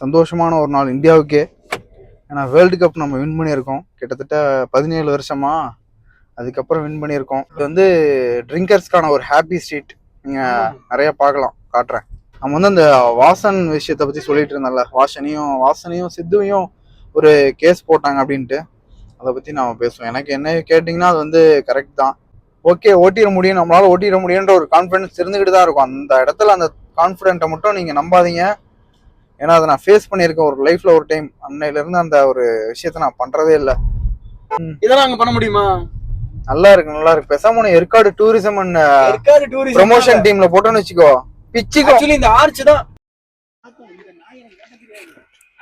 சந்தோஷமான ஒரு நாள் இந்தியாவுக்கே. ஏன்னா வேர்ல்டு கப் நம்ம வின் பண்ணியிருக்கோம் கிட்டத்தட்ட 17 வருஷமா. அதுக்கப்புறம் வின் பண்ணியிருக்கோம். இது வந்து ட்ரிங்கர்ஸ்க்கான ஒரு ஹாப்பி ஸ்ட்ரீட். நீங்கள் நிறைய பார்க்கலாம், காட்டுறேன். நம்ம வந்து அந்த வாசன் விஷயத்தை பற்றி சொல்லிட்டு இருந்தோம்ல, வாசனையும் சித்துவையும் ஒரு கேஸ் போட்டாங்க அப்படின்ட்டு. அதை பற்றி நாம் பேசுவோம். எனக்கு என்ன கேட்டிங்கன்னா அது வந்து கரெக்ட் தான். ஓகே, ஓட்டிட முடியும், நம்மளால ஓட்டிட முடியுன்ற ஒரு கான்ஃபிடன்ஸ் இருந்துக்கிட்டு தான் இருக்கும். அந்த இடத்துல அந்த கான்ஃபிடென்ட்டை மட்டும் நீங்கள் நம்பாதீங்க. ஏன்னா அதை நான் ஃபேஸ் பண்ணியிருக்கேன் ஒரு லைஃப்ல ஒரு டைம். அன்னையிலேருந்து அந்த ஒரு விஷயத்த நான் பண்ணுறதே இல்லை. இதெல்லாம் அங்கே பண்ண முடியுமா? நல்லா இருக்கு. பேசாம ஏற்காடு டூரிசம் அண்ட் ப்ரமோஷன் டீம்ல போட்டோன்னு வச்சுக்கோ, பிச்சுக்கோ. இந்த ஆர்ச் தான்.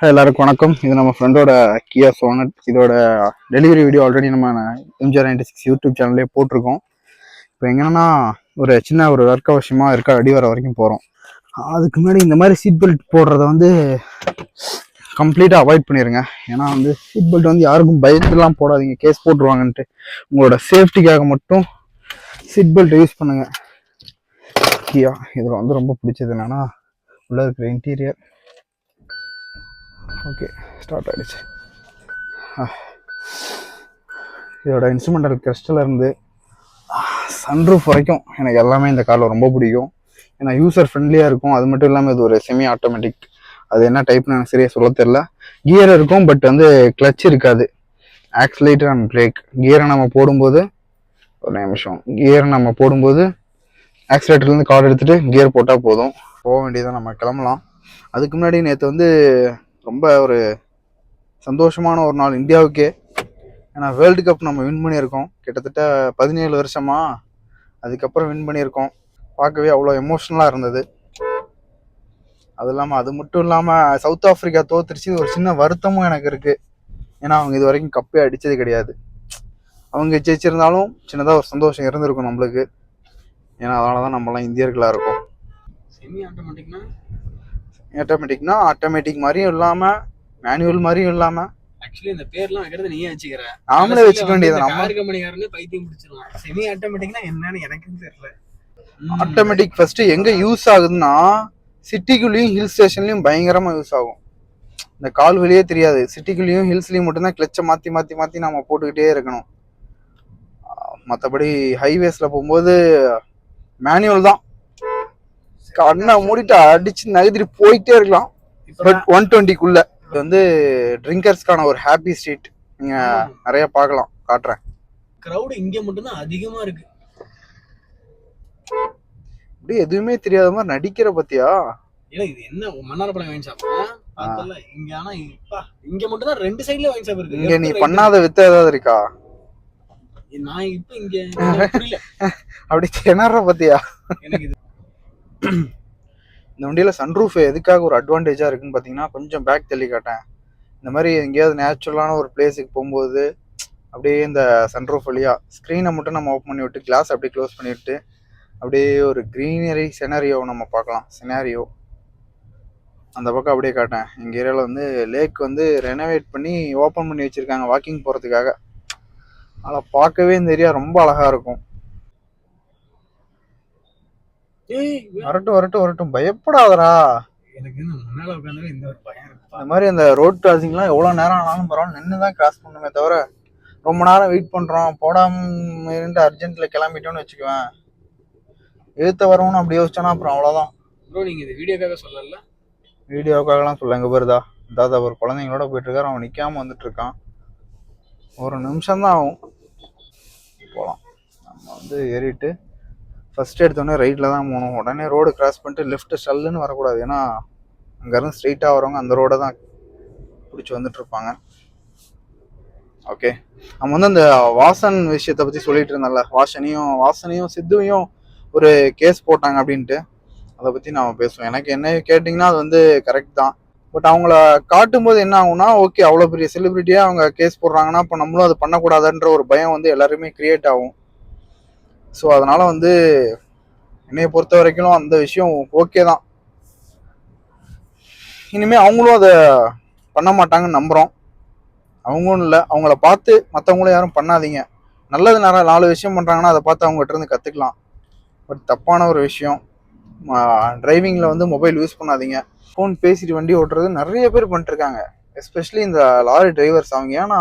எல்லாருக்கும் வணக்கம். இது நம்ம ஃப்ரெண்டோட கியா சோனட். இதோட டெலிவரி வீடியோ ஆல்ரெடி நம்ம எம்ஜிஆர் 96 யூடியூப் சேனல்லே போட்டிருக்கோம். இப்போ எங்கன்னா ஒரு சின்ன ஒரு ஒர்க் அவசியமா ஏற்காடு அடிவார வரைக்கும் போகிறோம். அதுக்கு முன்னாடி இந்த மாதிரி சீட் பெல்ட் போடுறத வந்து கம்ப்ளீட்டாக அவாய்ட் பண்ணிடுங்க. ஏன்னா வந்து சீட் பெல்ட் வந்து யாருக்கும் பயத்துலாம் போடாதீங்க, கேஸ் போட்டுருவாங்கன்ட்டு. உங்களோட சேஃப்டிக்காக மட்டும் சீட் பெல்ட் யூஸ் பண்ணுங்க. கியா இதில் வந்து ரொம்ப பிடிச்சது என்னன்னா உள்ள இருக்கிற இன்டீரியர். ஓகே, ஸ்டார்ட் ஆகிடுச்சு. இதோட இன்ஸ்ட்ருமெண்டல் கிறிஸ்டலேருந்து சன்ரூஃப் வரைக்கும் எனக்கு எல்லாமே இந்த காரில் ரொம்ப பிடிக்கும். ஏன்னா யூசர் ஃப்ரெண்ட்லியாக இருக்கும். அது மட்டும் இல்லாமல் இது ஒரு செமி ஆட்டோமேட்டிக். அது என்ன டைப்னு எனக்கு சரியாக சொல்ல தெரியல. கியர் இருக்கும், பட் வந்து கிளச் இருக்காது. Oscillator and break. கியரை நம்ம போடும்போது ஆக்சிலேட்டர்லேருந்து கார்டு எடுத்துகிட்டு கியர் போட்டால் போதும், போக வேண்டியதான். நம்ம கிளம்பலாம். அதுக்கு முன்னாடி நேற்று வந்து ரொம்ப ஒரு சந்தோஷமான ஒரு நாள் இந்தியாவுக்கே. ஏன்னா வேர்ல்டு கப் நம்ம வின் பண்ணியிருக்கோம் கிட்டத்தட்ட 17 வருஷமா. அதுக்கப்புறம் வின் பண்ணியிருக்கோம். பார்க்கவே அவ்வளோ எமோஷ்னலாக இருந்தது. அது மட்டும் இல்லாமல் சவுத் ஆஃப்ரிக்கா தோத்துருச்சு. ஒரு சின்ன வருத்தமும் எனக்கு இருக்குது. ஏன்னா அவங்க இது வரைக்கும் கப்பே அடித்தது கிடையாது. அவங்க ஜெயிச்சிருந்தாலும் சின்னதாக ஒரு சந்தோஷம் இருந்திருக்கும் நம்மளுக்கு. ஏன்னா அதனால தான் நம்மளாம் இந்தியர்களாக இருக்கோம். செமி ஆட்டோமேட்டிக்னா ஆட்டோமேட்டிக் மாதிரியும் இல்லாமல் மேனுவல் மாதிரியும் இல்லாமல். ஆக்சுவலி இந்த பேர்லாம் வைக்கிறது நீயே வச்சுக்கிற, நாமளே வச்சுக்க வேண்டியது. நம்ம கம்பெனிக்காரனே பைத்தியம் பிடிச்சிருவான். செமி ஆட்டோமேட்டிக்னா என்னன்னு எனக்கும் தெரியல. ஆட்டோமேட்டிக் ஃபர்ஸ்ட் எங்க யூஸ் ஆகுதுன்னா சிட்டிக்குள்ளேயும் ஹில் ஸ்டேஷன்லயும் பயங்கரமா யூஸ் ஆகும். இந்த கால் வழியே தெரியாது. சிட்டிக்குள்ளேயும் ஹில்ஸ்லயும் மட்டும்தான் கிளச்சை மாத்தி மாத்தி மாத்தி நம்ம போட்டுக்கிட்டே இருக்கணும். மற்றபடி ஹைவேஸ்ல போகும்போது மேனுவல் தான். கண்ணை மூடிட்டு அடிச்சு நகர்த்தி போயிட்டே இருக்கலாம். பட் 120க்குள்ள. இது வந்து ட்ரிங்கர்ஸ்க்கான ஒரு ஹாப்பி ஸ்ட்ரீட். நீங்க நிறைய பார்க்கலாம், காட்டுறேன். கிரவுட் இங்க மட்டும்தான் அதிகமா இருக்கு. அப்படியே எதுவுமே தெரியாத மாதிரி நடிக்கிற பத்தியா? இல்ல இது என்ன மன்னார்பாளையம் வைன் ஷாப் பார்த்தல இங்க. ஆனா இங்க மட்டும் தான் ரெண்டு சைடுல வைன் ஷாப் இருக்கு. இங்க நீ பண்ணாத வித்த ஏதாவது இருக்கா? நான் இப்ப இங்க புரியல. அப்படி திணற பத்தியா? எனக்கு இது இந்த வண்டியில சன்ரூஃப் எதுக்காக ஒரு அட்வான்டேஜா இருக்குன்னு பாத்தீங்கன்னா, கொஞ்சம் பேக் தள்ளி காட்டேன். இந்த மாதிரி எங்கேயாவது நேச்சுரலான ஒரு பிளேஸுக்கு போகும்போது அப்படியே இந்த சன்ரூஃப் வழியா ஸ்க்ரீனை மட்டும் நம்ம ஓப்பன் பண்ணி விட்டு கிளாஸ் அப்படியே க்ளோஸ் பண்ணி விட்டு அப்படியே ஒரு க்ரீனரி செனாரியோ நம்ம பார்க்கலாம். செனாரியோ அந்த பக்கம் அப்படியே காட்டேன். எங்கள் ஏரியாவில் வந்து லேக் வந்து ரெனோவேட் பண்ணி ஓப்பன் பண்ணி வச்சுருக்காங்க வாக்கிங் போகிறதுக்காக. அதில் பார்க்கவே இந்த ஏரியா ரொம்ப அழகாக இருக்கும். வரட்டும் பயப்படாதரா. எனக்கு முன்னால உட்காந்து இந்த ஒரு பயம் இருக்கு. இந்த மாதிரி அந்த ரோட் கிராசிங்லாம் எவ்வளோ நேரம் ஆனாலும் பரவாயில்ல, நின்று தான் கிராஸ் பண்ணுமே தவிர ரொம்ப நேரம் வெயிட் பண்ணுறோம் போடாமல் இருந்து அர்ஜென்ட்டில் கிளம்பிட்டோன்னு வச்சுக்குவேன். எழுத்த வரணும்னு அப்படி யோசிச்சோன்னா அப்புறம் அவ்வளோதான். ப்ரோ நீங்கள் இது வீடியோக்காக சொல்லல? வீடியோக்காகலாம் சொல்ல. எங்கே வருதா தாத்தா ஒரு குழந்தைங்களோட போயிட்டுருக்காரு. அவன் நிற்காமல் வந்துட்டுருக்கான். ஒரு நிமிஷம்தான் ஆகும், போகலாம். நம்ம வந்து ஏறிட்டு ஃபஸ்ட் எடுத்தோடனே ரைட்டில் தான் போகணும். உடனே ரோடு கிராஸ் பண்ணிட்டு லெஃப்ட் ஸ்டல்லுன்னு வரக்கூடாது. ஏன்னா அங்கேருந்து ஸ்ட்ரெயிட்டாக வரவங்க அந்த ரோடை தான் பிடிச்சி வந்துட்டுருப்பாங்க. ஓகே, நம்ம வந்து அந்த வாசன் விஷயத்தை பற்றி சொல்லிட்டு இருந்தோம்ல, வாசனையும் சித்துவையும் ஒரு கேஸ் போட்டாங்க அப்படின்ட்டு. அதை பற்றி நாம் பேசுவோம். எனக்கு என்ன கேட்டிங்கன்னா அது வந்து கரெக்ட் தான். பட் அவங்கள காட்டும்போது என்ன ஆகும்னா, ஓகே அவ்வளோ பெரிய செலிபிரிட்டியாக அவங்க கேஸ் போடுறாங்கன்னா இப்போ நம்மளும் அது பண்ணக்கூடாதுன்ற ஒரு பயம் வந்து எல்லாருமே கிரியேட் ஆகும். ஸோ அதனால் வந்து என்னைய பொறுத்த வரைக்கும் அந்த விஷயம் ஓகே தான். இனிமேல் அவங்களும் அதை பண்ண மாட்டாங்கன்னு நம்புகிறோம். அவங்களும் இல்லை, அவங்கள பார்த்து மற்றவங்களும் யாரும் பண்ணாதீங்க. நல்லது 4 விஷயம் பண்ணுறாங்கன்னா அதை பார்த்து அவங்ககிட்ட இருந்து கற்றுக்கலாம். பட் தப்பான ஒரு விஷயம், டிரைவிங்கில் வந்து மொபைல் யூஸ் பண்ணாதீங்க. ஃபோன் பேசிட்டு வண்டி ஓட்டுறது நிறைய பேர் பண்ணிட்டு இருக்காங்க. எஸ்பெஷலி இந்த லாரி டிரைவர்ஸ். அவங்க ஏன்னா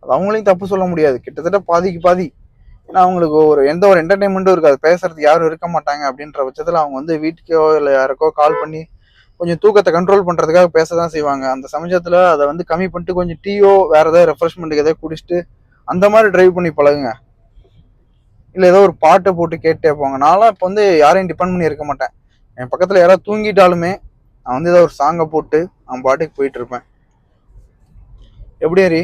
அது அவங்களையும் தப்பு சொல்ல முடியாது, கிட்டத்தட்ட பாதிக்கு பாதி. ஏன்னா அவங்களுக்கு எந்த ஒரு என்டர்டைன்மெண்ட்டும் இருக்காது, பேசுறதுக்கு யாரும் இருக்க மாட்டாங்க. அப்படின்ற பட்சத்தில் அவங்க வந்து வீட்டுக்கோ இல்லை யாருக்கோ கால் பண்ணி கொஞ்சம் தூக்கத்தை கண்ட்ரோல் பண்ணுறதுக்காக பேச தான் செய்வாங்க. அந்த சமயத்தில் அதை வந்து கம்மி பண்ணிட்டு கொஞ்சம் டீயோ வேறு ஏதாவது ரெஃப்ரெஷ்மெண்ட்டுக்கு எதாவது குடிச்சிட்டு அந்த மாதிரி டிரைவ் பண்ணி பழகுங்க. இல்லை ஏதோ ஒரு பாட்டை போட்டு கேட்டே போங்க. நான்லாம் இப்போ வந்து யாரையும் டிபெண்ட் பண்ணி இருக்க மாட்டேன். என் பக்கத்தில் யாராவது தூங்கிட்டாலுமே நான் வந்து ஏதாவது ஒரு சாங்கை போட்டு அவன் பாட்டுக்கு போயிட்டு இருப்பேன். எப்படி ஹரி?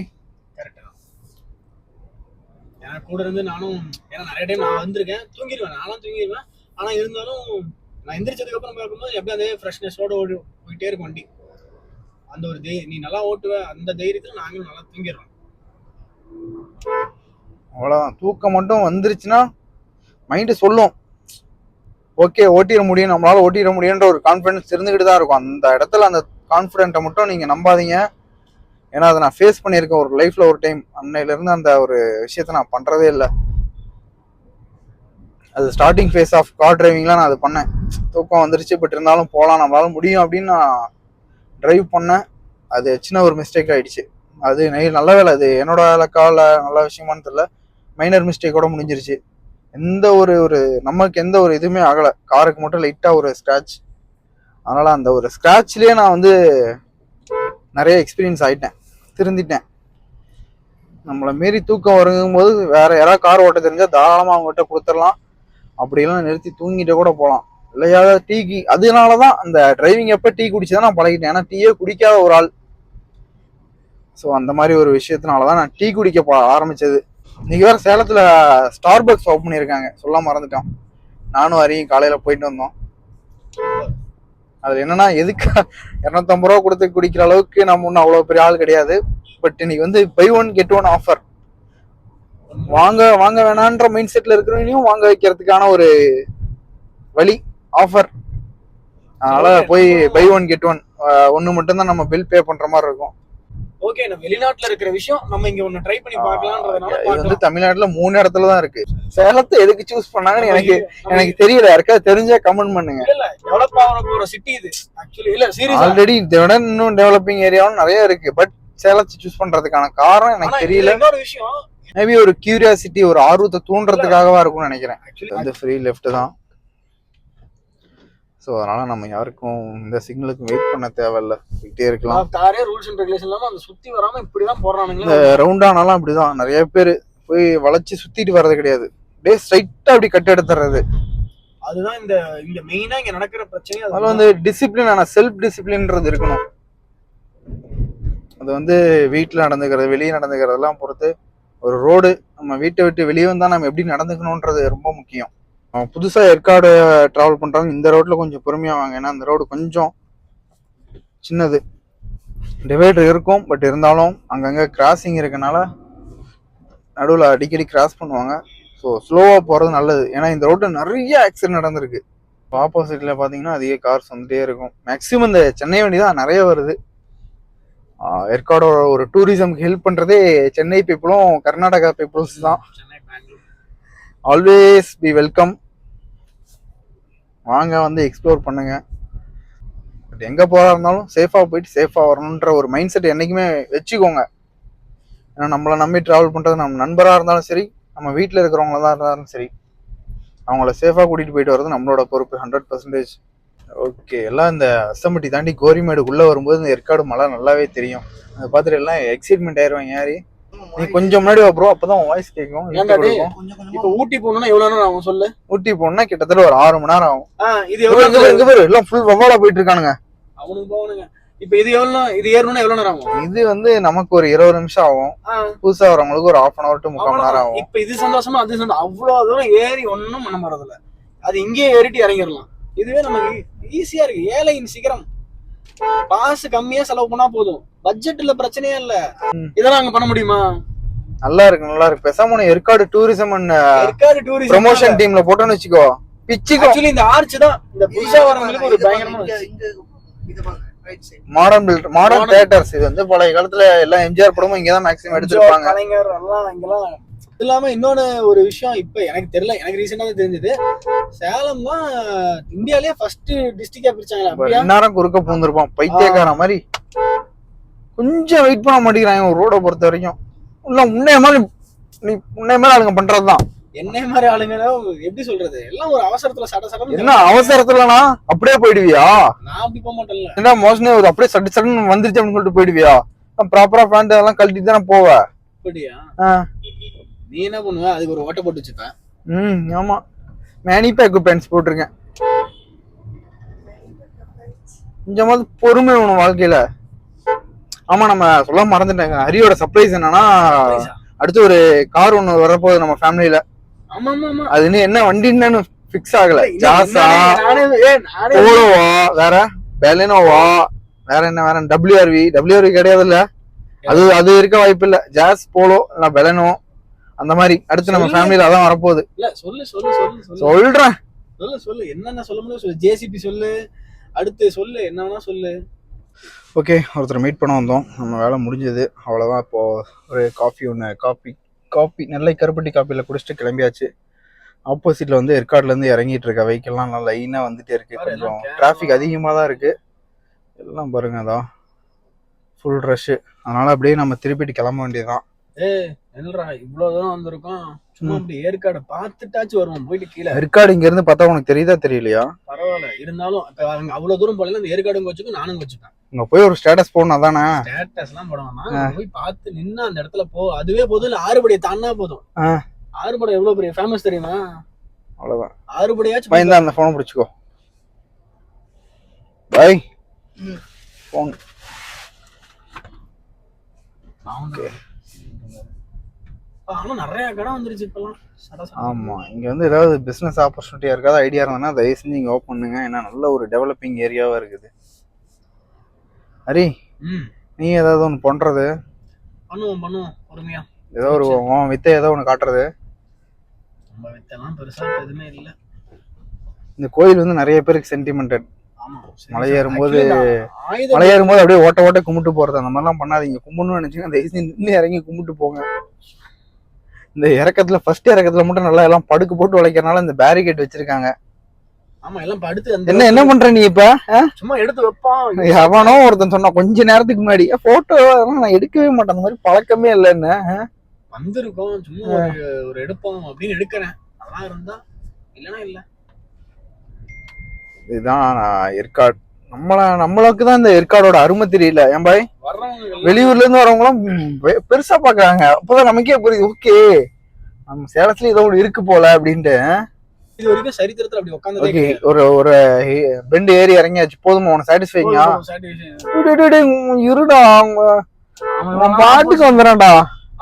ஏன்னா கூட இருந்து நானும், ஏன்னா நிறைய டைம் நான் வந்திருக்கேன், தூங்கிடுவேன், நானும் தூங்கிடுவேன். ஆனா இருந்தாலும் நான் எந்திரிச்சதுக்கு அப்புறம் பார்க்கும்போது எப்படி அதே ஃப்ரெஷ்னஸோட போயிட்டே இருக்கும் வண்டி. அந்த ஒரு நீ நல்லா ஓட்டுவ அந்த தைரியத்துல நாங்களும் நல்லா தூங்கிடுறோம். அவ்வளோதான். தூக்கம் மட்டும் வந்துருச்சுன்னா மைண்டு சொல்லும், ஓகே ஓட்டிட முடியும், நம்மளால ஓட்டிட முடியுன்ற ஒரு கான்ஃபிடன்ஸ் இருந்துக்கிட்டு தான் இருக்கும். அந்த இடத்துல அந்த கான்ஃபிடென்ட்டை மட்டும் நீங்கள் நம்பாதீங்க. ஏன்னா அதை நான் ஃபேஸ் பண்ணியிருக்கேன் ஒரு லைஃப்பில் ஒரு டைம். அன்னையிலேருந்து அந்த ஒரு விஷயத்த நான் பண்ணுறதே இல்லை. அது ஸ்டார்டிங் ஃபேஸ் ஆஃப் கார் டிரைவிங்லாம் நான் அது பண்ணேன். தூக்கம் வந்துருச்சு, பட் இருந்தாலும் போகலாம், நம்மளால முடியும் அப்படின்னு நான் ட்ரைவ் பண்ணேன். அது சின்ன ஒரு மிஸ்டேக் ஆகிடுச்சு. அது நல்ல வேலை, அது என்னோட கால நல்ல விஷயமானு தெரியல, மைனர் மிஸ்டேக்கோட முடிஞ்சிருச்சு. எந்த ஒரு நமக்கு எந்த ஒரு இதுவுமே ஆகலை, காருக்கு மட்டும் லைட்டாக ஒரு ஸ்க்ராட்ச். அதனால் அந்த ஒரு ஸ்க்ராட்ச்லேயே நான் வந்து நிறைய எக்ஸ்பீரியன்ஸ் ஆகிட்டேன், திருந்திட்டேன். நம்மளை மீறி தூக்கம் வருங்கும்போது வேற யாராவது கார் ஓட்ட தெரிஞ்சால் தாராளமாக அவங்ககிட்ட கொடுத்துடலாம். அப்படிலாம் நிறுத்தி தூங்கிட்டு கூட போகலாம். இல்லையா டீக்கு, அதனால தான் அந்த டிரைவிங் எப்போ டீ குடிச்சுதான் நான் பழகிட்டேன். ஏன்னா டீயே குடிக்காத ஒரு ஆள். ஸோ அந்த மாதிரி ஒரு விஷயத்தினால தான் நான் டீ குடிக்க ஆரம்பிச்சது. இன்னைக்கு வேறு சேலத்தில் ஸ்டார்பக்ஸ் ஓப்பன் பண்ணியிருக்காங்க, சொல்ல மறந்துட்டோம். நானும் ஹரியும் காலையில் போயிட்டு வந்தோம். அதில் என்னன்னா, எதுக்கு 250 ரூபா கொடுத்து குடிக்கிற அளவுக்கு நம்ம ஒன்றும் அவ்வளோ பெரிய ஆள் கிடையாது. பட் இன்னைக்கு வந்து buy one get one offer. வாங்க வேணான்ற மைண்ட் செட்டில் இருக்கிறவங்களையும் வாங்க வைக்கிறதுக்கான ஒரு வழி, ஆஃபர். அதனால போய் பை ஒன் கெட் ஒன், ஒன்று மட்டும்தான் நம்ம பில் பே பண்ணுற மாதிரி இருக்கும். ஓகே, நம்ம வெளிநாட்டுல இருக்கிற விஷயம் நம்ம இங்க ஒன்னு ட்ரை பண்ணி பார்க்கலாம்ன்றதுனால இது வந்து தமிழ்நாட்டுல 3 இடத்துல தான் இருக்கு. சேலத்தை எதுக்கு சூஸ் பண்ணாங்கன்னு எனக்கு தெரியல. யாருக்காவது தெரிஞ்சா கமெண்ட் பண்ணுங்க. இல்ல டெவலப் ஆக போற சிட்டி இது ஆக்சுவலி. இல்ல சீரியஸா ஆல்ரெடி இதை விட இன்னும் டெவலப்பிங் ஏரியாவும் நிறைய இருக்கு. பட் சேலத்தை சூஸ் பண்றதுக்கான காரணம் எனக்கு தெரியல. இன்னொரு விஷயம், மேபி ஒரு கியூரியாசிட்டி, ஒரு ஆர்வத்தை தூண்டுறதுக்காகவா இருக்கும்னு நினைக்கிறேன். வந்து ஃப்ரீ லெஃப்ட் தான். ஸோ அதனால நம்ம யாருக்கும் இந்த சிக்னலுக்கு வெயிட் பண்ண தேவையில்ல, போயிட்டே இருக்கலாம். காரே ரூல்ஸ் அண்ட் ரெகுலேஷன் இல்லாம அந்த சுத்தி வராம இப்படிதான் போறானுங்க. இந்த ரவுண்டானாலாம் அப்படிதான், நிறைய பேர் போய் வளைச்சு சுத்திட்டு வர்றது கிடையாது, அப்படியே ஸ்ட்ரைட்டா அப்படி கட் எடுத்துறது. அதுதான் இந்த இந்த மெயினா இங்க நடக்கிற பிரச்சனை. அதுல வந்து டிசிப்ளின், ஆனா செல்ஃப் டிசிப்ளின்ன்றது இருக்கணும். அது வந்து வீட்டில் நடந்துக்கிறது, வெளியே நடந்துக்கிறதெல்லாம் பொறுத்து. ஒரு ரோடு, நம்ம வீட்டை விட்டு வெளியே வந்தால் நம்ம எப்படி நடந்துக்கணுன்றது ரொம்ப முக்கியம். புதுசாக ஏற்காடு ட்ராவல் பண்ணுறவங்க இந்த ரோட்டில் கொஞ்சம் பொறுமையாக வாங்க. ஏன்னா அந்த ரோடு கொஞ்சம் சின்னது, டிவைடர் இருக்கும், பட் இருந்தாலும் அங்கங்கே கிராசிங் இருக்கனால நடுவில் அடிக்கடி கிராஸ் பண்ணுவாங்க. ஸோ ஸ்லோவாக போகிறது நல்லது. ஏன்னா இந்த ரோட்டில் நிறைய ஆக்சிடென்ட் நடந்திருக்கு. ஆப்போசிட்டில் பார்த்தீங்கன்னா அதிக கார்ஸ் வந்துட்டே இருக்கும். மேக்ஸிமம் இந்த சென்னை வண்டி தான் நிறைய வருது. ஏற்காடோட ஒரு டூரிசம்க்கு ஹெல்ப் பண்ணுறதே சென்னை பீப்புளும் கர்நாடகா பீப்புள்ஸ் தான். Always be welcome. வாங்க, வந்து எக்ஸ்ப்ளோர் பண்ணுங்க. பட் எங்கே போகிறா இருந்தாலும் சேஃபாக போயிட்டு சேஃபாக வரணுன்ற ஒரு மைண்ட் செட் என்றைக்குமே வச்சுக்கோங்க. ஏன்னா நம்மளை நம்பி ட்ராவல் பண்ணுறது, நம்ம நண்பராக இருந்தாலும் சரி, நம்ம வீட்டில் இருக்கிறவங்கள தான் இருந்தாலும் சரி, அவங்கள சேஃபாக கூட்டிகிட்டு போயிட்டு வர்றது நம்மளோட பொறுப்பு 100%. ஓகே, எல்லாம் இந்த அஸ்தம்பட்டி தாண்டி கோரிமேடுக்குள்ளே வரும்போது இந்த ஏற்காடு மலை நல்லாவே தெரியும். அதை பார்த்துட்டு எல்லாம் எக்ஸைட்மெண்ட் ஆயிடுவாங்க. யாரு நீ கொஞ்சம் முன்னாடி வா ப்ரோ, அப்பதான் வாய்ஸ் கேட்கும். இப்போ ஊட்டி போகணும்னா எவ்வளவு நேரம் ஆகும் சொல்லு? ஊட்டி போகணும்னா கிட்டத்தட்ட ஒரு 6 மணி நேரம் ஆகும். இது எவ்வளவு எல்லாம் ஃபுல் வவாலா போயிட்டு இருக்கானுங்க. அவனுக்கு போகணுங்க. இப்போ இது எவ்வளவு, இது ஏறணும்னா எவ்வளவு நேரம் ஆகும்? இது வந்து நமக்கு ஒரு 20 நிமிஷம் ஆகும். புதுசா வரவங்களுக்கு ஒரு 1/2 hour to 3/4 மணி நேரம் ஆகும். இப்போ இது சந்தோஷமா, அது சந்தோஷம். அவ்வளவு தூரம் ஏறி ஒன்னும் பண்ண மாறதில்ல, அது இங்கேயே ஏறிட்டு இறங்கிடலாம். இதுவே நமக்கு ஈஸியா இருக்கு. ஏழையின் சிகரம். காசு கம்மியா செலவு பண்ணா போதும், பட்ஜெட்ல பிரச்சனையே இல்ல. இதெல்லாம் அங்க பண்ண முடியுமா? நல்லா இருக்கு, நல்லா இருக்கு. பேசாம Yercaud tourism and Yercaud tourism promotion டீம்ல போட்டோன்னு வச்சுக்கோ, பிச்சுக்கோ. ஆக்சுவலி இந்த ஆர்ச் தான் இந்த புதுசா வரவங்களுக்கு ஒரு பயங்கரமான மாடர்ன் தியேட்டர்ஸ். இது வந்து பழைய காலத்துல எல்லாம் எம்ஜிஆர் படமும் இங்கதான் மேக்ஸிமம் எடுத்திருப்பாங்க. கலைஞர் எல்லாம் இங்கெல்லாம் இது இல்லாம இன்னொன்னு ஒரு விஷயம் இப்ப எனக்கு தெரியல, எனக்கு ரீசெண்டா தான் தெரிஞ்சது. சேலம் தான் இந்தியாலயே ஃபர்ஸ்ட் டிஸ்ட்ரிக்டா பிரிச்சாங்களா அப்படியா? நேரம் குறுக்க பூந்திருப்பான் பைத்தியக்கார மாதிரி. கொஞ்சம் வெயிட் பண்ண மாட்டேங்கிறாங்க ஒரு ரோட பொறுத்த வரைக்கும். இல்ல முன்னைய மாதிரி நீ முன்னைய மாதிரி ஆளுங்க பண்றதுதான். என்ன மாதிரி ஆளுங்க எப்படி சொல்றது, எல்லாம் ஒரு அவசரத்துல சட சடம். என்ன அவசரத்துலனா அப்படியே போயிடுவியா? நான் அப்படி போக மாட்டேன்ல. என்ன மோஸ்ட்லி அப்படியே சட்டு சட்டுன்னு வந்துருச்சு அப்படின்னு சொல்லிட்டு போயிடுவியா? ப்ராப்பரா பேண்ட் அதெல்லாம் கழட்டிட்டு தானே போவ. அப்படியா? நீ என்ன பண்ணுவ? அதுக்கு ஒரு ஓட்ட போட்டு வச்சுப்பேன். ஆமா, மேனி பேக்கு பேண்ட்ஸ் போட்டிருக்கேன். கொஞ்சமாவது பொறுமை வேணும் வாழ்க்கையில. ஆமா, நம்ம சொல்ல மறந்துட்டேங்க. ஹரியோட சர்ப்ரைஸ் என்னன்னா, அடுத்து ஒரு கார் ஒண்ணு வரப்போகுது நம்ம ஃபேமிலியில. ஆமா ஆமா ஆமா. அது இன்னும் என்ன வண்டின்னு பிக்ஸ் ஆகல. ஜாஸா, போலோவா, வேற பெலினோவா, வேற என்ன, வேற டபிள்யூஆர்வி கிடையாது இல்ல? அது இருக்க வாய்ப்பு இல்ல. ஜாஸ், போலோ இல்ல பெலினோ அந்த மாதிரி அடுத்து நம்ம ஃபேமிலியில அதான் வரப்போகுது. இல்ல சொல்லு சொல்லு சொல்லு சொல்றேன். சொல்லு என்னென்ன சொல்ல முடியும் சொல்லு. ஜேசிபி சொல்லு, அடுத்து சொல்லு, என்ன வேணா சொல்லு. ஓகே, ஒருத்தர் மீட் பண்ண வந்தோம். நம்ம வேலை முடிஞ்சது, அவ்வளோதான். இப்போ ஒரு காஃபி நெல்லை கருப்பட்டி காப்பியில் குடிச்சிட்டு கிளம்பியாச்சு. ஆப்போசிட்ல வந்து ஏற்காடுலேருந்து இறங்கிட்டு இருக்க வெஹிக்கிள்லாம் நல்லா லைனாக வந்துட்டே இருக்கு. கொஞ்சம் டிராஃபிக் அதிகமாக தான் இருக்கு. எல்லாம் பாருங்க, அதான் ஃபுல் ரஷ்ஷு. அதனால அப்படியே நம்ம திருப்பிட்டு கிளம்ப வேண்டியதுதான். என்னடா இவ்வளவு தூரம் வந்திருக்கோம், சும்மா அப்படி ஏற்காடு பார்த்துட்டாச்சும் வருவோம். போயிட்டு கீழே ஏற்காடு இங்க இருந்து பார்த்தா உனக்கு தெரியுதா தெரியலையா? பரவாயில்ல, இருந்தாலும் அவ்வளவு தூரம் போல இந்த ஏற்காடு வச்சுக்கும் நானும் வச்சுப்பேன். இங்க போய் ஒரு ஸ்டேட்டஸ் போடணும். அதானே ஸ்டேட்டஸ் எல்லாம் போடுவாங்க. போய் பார்த்து நின்னா அந்த இடத்துல அதுவே போதும். இல்ல ஆறுபடியை தாண்டா போதும். ஆறுபடை எவ்வளவு பெரிய ஃபேமஸ் தெரியுமா? அவ்வளவுதான். ஆறுபடையாச்சும் பயந்தா அந்த போனை பிடிச்சுக்கோ. By phone. ஆனா நிறைய கடை வந்துருச்சு இப்பெல்லாம். ஆமா, இங்க வந்து ஏதாவது பிசினஸ் ஆப்பர்ச்சுனிட்டியா இருக்காது, ஐடியா இருந்தா தயவு செஞ்சு இங்க ஓப்பன் பண்ணுங்க. ஏன்னா நல்ல ஒரு டெவலப்பிங் ஏரியாவா இருக்குது. ஹரி, நீ ஏதாவது ஒன்று பண்றது? பண்ணுவோம் பொறுமையா. ஏதோ ஒரு வித்தை ஏதோ ஒன்று காட்டுறது. நம்ம வித்தெல்லாம் பெருசா எதுவுமே இல்லை. இந்த கோயில் வந்து நிறைய பேருக்கு சென்டிமெண்டட். மலை ஏறும்போது அப்படியே ஓட்ட கும்பிட்டு போறது, அந்த மாதிரிலாம் பண்ணாதீங்க. கும்பிடணும்னு நினைச்சீங்கன்னா தயவு செஞ்சு நின்று இறங்கி கும்பிட்டு போங்க. இந்த இறக்கத்துல ஃபர்ஸ்ட் இறக்கத்துல மட்டும் நல்லா எல்லாம் படுக்கு போட்டு உழைக்கிறனால இந்த பேரிகேட் வச்சிருக்காங்க. ஆமா, எல்லாம் படுத்து என்ன பண்ற நீ இப்ப? சும்மா எடுத்து வைப்பான். எவனோ ஒருத்தன் சொன்னா கொஞ்ச நேரத்துக்கு முன்னாடி போட்டோ நான் எடுக்கவே மாட்டேன், அந்த மாதிரி பழக்கமே இல்லைன்னு. வந்திருக்கோம் சும்மா ஒரு எடுப்போம் அப்படின்னு எடுக்கிறேன். நல்லா இருந்தா, இல்லைன்னா இல்ல. இதுதான் ஏற்காடு. நம்மளுக்கு தான் இந்த ஏற்காடோட அருமை தெரியல. ஏன் பாய், வெளியூர்ல இருந்து வரவங்களும் பெருசா பாக்குறாங்க. அப்பதான் நமக்கே புரியுது, ஓகே நம்ம சேலத்துல ஏதோ ஒன்று இருக்கு போல அப்படின்ட்டு. இது வரைக்கும் சரித்திரத்துல அப்படி உட்காந்து ஓகே, ஒரு பெண்ட் ஏறி இறங்கியாச்சு, போதுமா உனக்கு சாட்டிஸ்ஃபைங்கா? இருடா, அவன் பாட்டுக்கு வந்துடான்டா.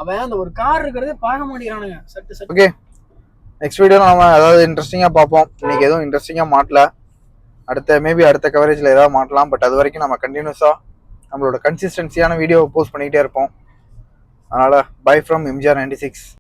அவன் அந்த ஒரு கார் இருக்கிறதே பார்க்க மாட்டேங்கிறானுங்க. ஓகே, நெக்ஸ்ட் வீடியோல நம்ம ஏதாவது இன்ட்ரெஸ்டிங்கா பார்ப்போம். இன்னைக்கு எதுவும் இன்ட்ரெஸ்டிங்கா மாட்டல. அடுத்த கவரேஜ்ல ஏதாவது மாட்டலாம். பட் அது வரைக்கும் நம்ம கண்டினியூஸா நம்மளோட கன்சிஸ்டன்சியான வீடியோ போஸ்ட் பண்ணிக்கிட்டே இருப்போம். அதனால பை ஃப்ரம் எம்ஜிஆர் 96.